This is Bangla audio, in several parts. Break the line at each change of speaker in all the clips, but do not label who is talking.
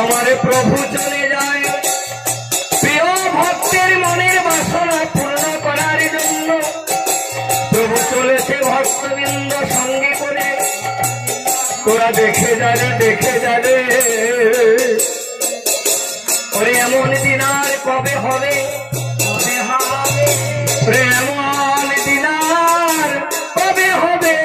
আমার প্রভু চলে যায় প্রিয় ভক্তের মনের বাসনা পূর্ণ করার জন্য। প্রভু চলেছে ভক্তবৃন্দ সঙ্গে করে, তোরা দেখে যাবে ওরে এমন দিন আর কবে হবে, এমন দিন আর কবে হবে,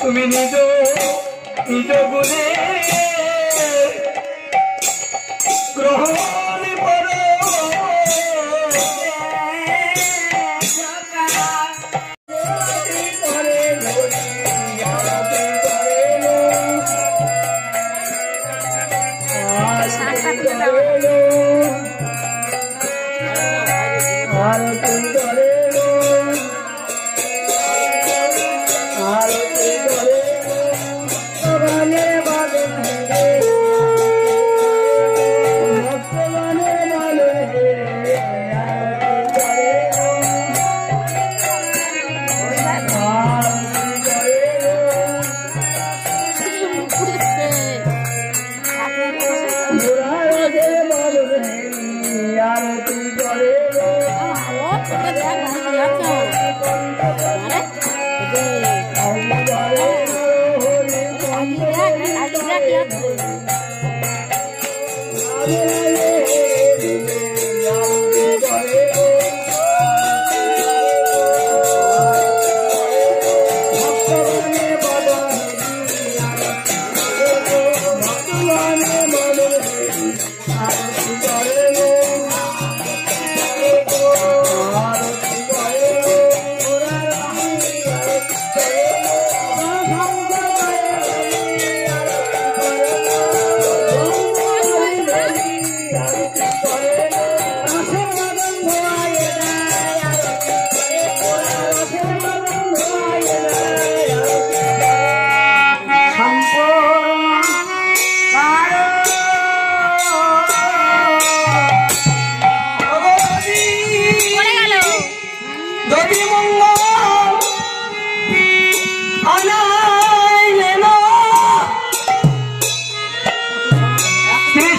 তুমি নিজ গুণে গ্রহণ করো।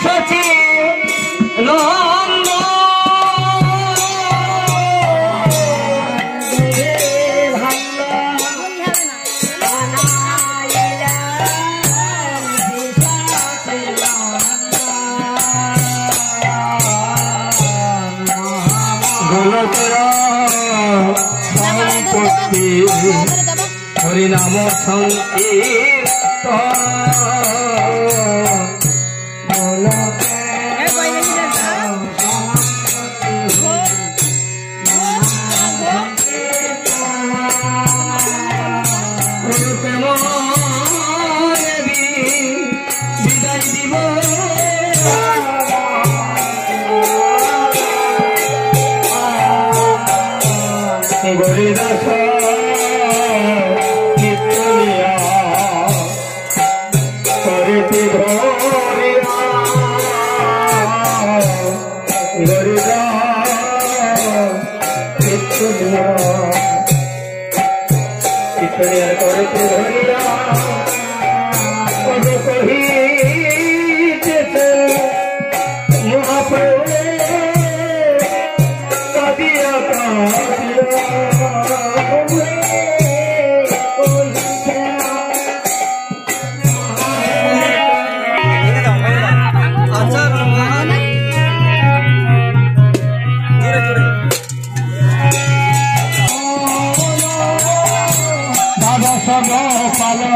সচি নন্দ সম্পত্তি হরিনাম বিদায় দিব গরিদাস নিত্যলিয়া করিতে ধরিয়া গরিদাস নিত্যলিয়া নিত্যলিয়া করিতে ধরিয়া পদ কহিতেছে মহাপ্রভু কাঁদিয়া দাদা সব পালন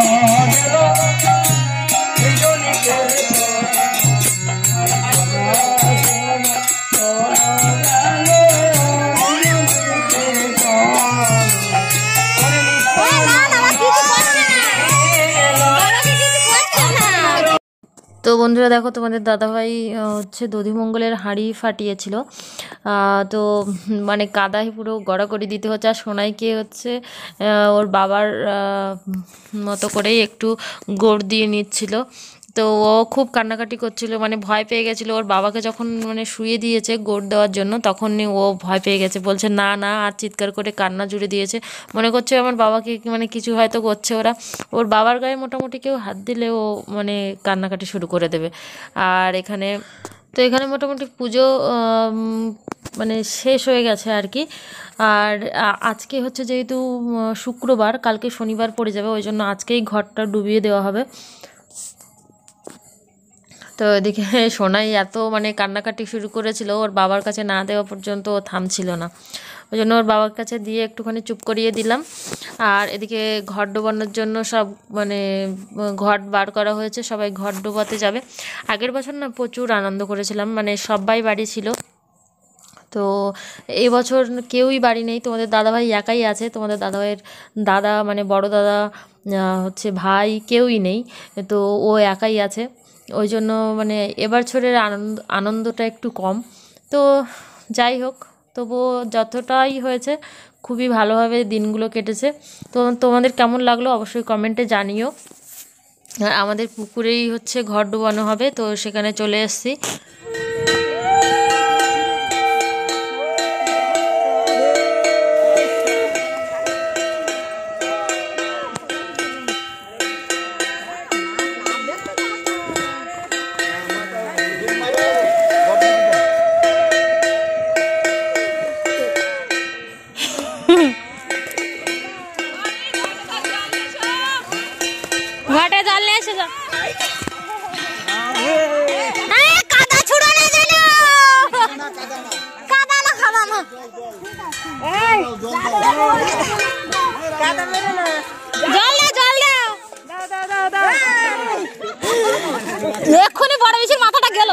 তো বন্ধুরা দেখো তোমাদের দাদাভাই হচ্ছে দধিমঙ্গলের হাঁড়ি ফাটিয়েছিল, তো মানে কাদায় পুরো গড়াগড়ি দিতে হচ্ছে। আর সোনাইকে হচ্ছে ওর বাবার মতো করেই একটু গোড় দিয়ে নিচ্ছিল। তো ও খুব কান্নাকাটি করছিল, মানে ভয় পেয়ে গেছিলো। ওর বাবাকে যখন মানে শুয়ে দিয়েছে গোড় দেওয়ার জন্য তখনই ও ভয় পেয়ে গেছে, বলছে না না, আর চিৎকার করে কান্না জুড়ে দিয়েছে। মনে করছে আমার বাবাকে মানে কিছু হয়তো করছে ওরা। ওর বাবার গায়ে মোটামুটি কেউ হাত দিলে ও মানে কান্নাকাটি শুরু করে দেবে। আর এখানে মোটামুটি পুজো মানে শেষ হয়ে গেছে আর কি। আর আজকে হচ্ছে যেহেতু শুক্রবার, কালকে শনিবার পড়ে যাবে, ওই জন্য আজকেই ঘরটা ডুবিয়ে দেওয়া হবে। তো এদিকে সোনাই এত মানে কান্নাকাটি শুরু করেছিল, ওর বাবার কাছে না দেওয়া পর্যন্ত ও থামছিল না। ওই জন্য ওর বাবার কাছে দিয়ে একটুখানি চুপ করিয়ে দিলাম। আর এদিকে ঘর ডোবানোর জন্য সব মানে ঘট বার করা হয়েছে, সবাই ঘর ডোবাতে যাবে। আগের বছর না প্রচুর আনন্দ করেছিলাম, মানে সবাই বাড়ি ছিল। তো এই বছর কেউই বাড়ি নেই, তোমাদের দাদাভাই একাই আছে। তোমাদের দাদাভাইয়ের দাদা মানে বড় দাদা হচ্ছে ভাই কেউই নেই, তো ও একাই আছে। ওই জন্য মানে এবছরের আনন্দটা একটু কম। তো যাই হোক, তবুও যতটাই হয়েছে খুবই ভালোভাবে দিনগুলো কেটেছে। তো তোমাদের কেমন লাগলো অবশ্যই কমেন্টে জানিও। আমাদের পুকুরেই হচ্ছে ঘর ডুবানো হবে, তো সেখানে চলে এসেছি। ঘাটে জাল নিয়ে এসে যা, কাদা ছুড়ো না যেন, কাদা না খাদা না, জল দাও, এক্ষুনি বড় বেশির মাথাটা গেল।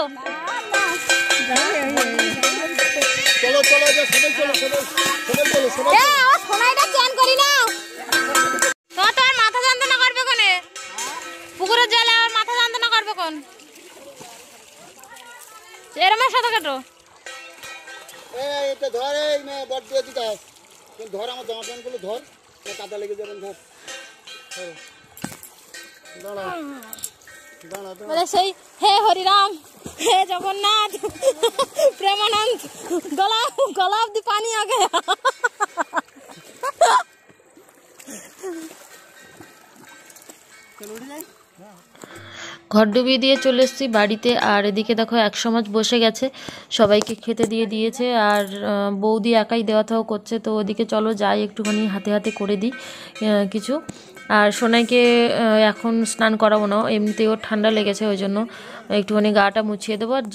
সোনাইটা চান করি না, তোর মাথা যন্ত্রণা করবে কোনে, পুকুরের জলে আর মাথা যন্ত্রণা করবে কোন, এরম সাথে কাটো
ধর, বট দিয়ে দিতে ধর, আমার জামা প্যান্ট গুলো ধর, কাদা লেগে যাবেন, ধর
বলে সেই হে হরিরাম, হে জগন্নাথ, প্রেমানন্দ, গলা অব্দি পানি আগে। ঘর ডুবিয়ে দিয়ে চলে এসেছি বাড়িতে। আর এদিকে দেখো 100 মাছ বসে গেছে, সবাইকে খেতে দিয়ে দিয়েছে। আর বৌদি একাই দেওয়া থাও করছে, তো ওদিকে চলো যাই একটুখানি হাতে হাতে করে দিই কিছু। আর সোনাইকে এখন স্নান করাবো না, এমনিতেই ওর ঠান্ডা লেগেছে, ওই জন্য একটুখানি গাটা মুছিয়ে দেবো আর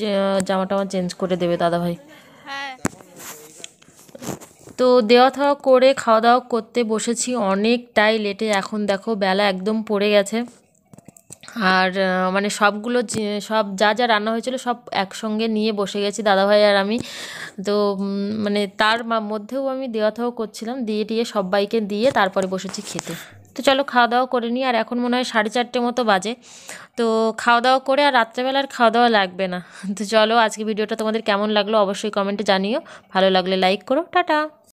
জামা টামা চেঞ্জ করে দেবে দাদাভাই। তো দেওয়া থাওয়া করে খাওয়া দাওয়া করতে বসেছি অনেকটাই লেটে। এখন দেখো বেলা একদম পড়ে গেছে। আর মানে সবগুলো সব যা যা রান্না হয়েছিল সব একসঙ্গে নিয়ে বসে গেছি দাদাভাই আর আমি। তো মানে তার মধ্যেও আমি দেওয়া থাওয়া করছিলাম, দিয়ে টিয়ে সবাইকে দিয়ে তারপরে বসেছি খেতে। তো চলো খাওয়া দাওয়া করে নিই। আর এখন মনে হয় 4:30 মতো বাজে। তো খাওয়া দাওয়া করে আর রাত্রেবেলা আর খাওয়া দাওয়া লাগবে না। তো চলো আজকে ভিডিওটা তোমাদের কেমন লাগলো অবশ্যই কমেন্টে জানিও, ভালো লাগলে লাইক করো, টাটা।